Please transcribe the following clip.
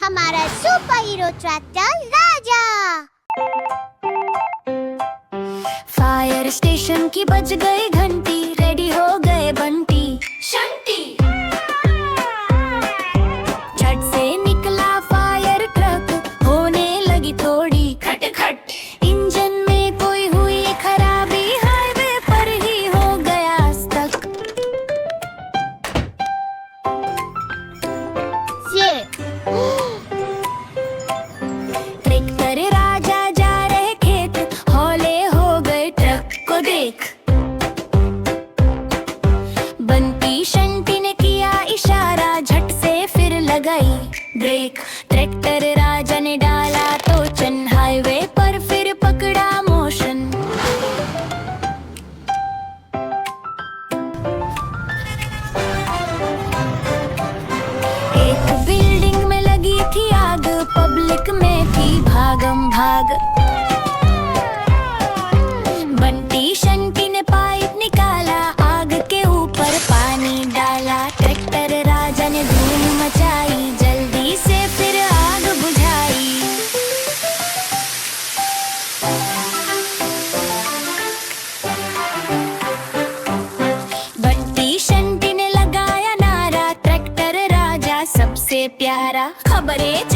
हमारा super hero tractor राजा। Fire station की बज गई घंटी, रेडी हो गए बंटी शंटी। झट से निकला फायर ट्रक, होने लगी थोड़ी खटखट। इंजन में कोई हुई खराबी, हाईवे पर ही हो गया स्टक। ट्रैक्टर राजा जा रहे खेत, हौले हो गए ट्रक को देख। बंटी शंटी ने किया इशारा, झट से फिर लगाई ब्रेक। ट्रैक्टर राजा ने डाला तो चन, हाईवे पर फिर पकड़ा मोशन। एक बिल्डिंग में लगी थी आग, पब्लिक में थी भागम भाग। बंटी शंटी ने पाइप निकाला, आग के ऊपर पानी डाला। ट्रैक्टर राजा ने धूम मचाई, जल्दी से फिर आग बुझाई। बंटी शंटी ने लगाया नारा, ट्रैक्टर राजा सबसे प्यारा। खबरें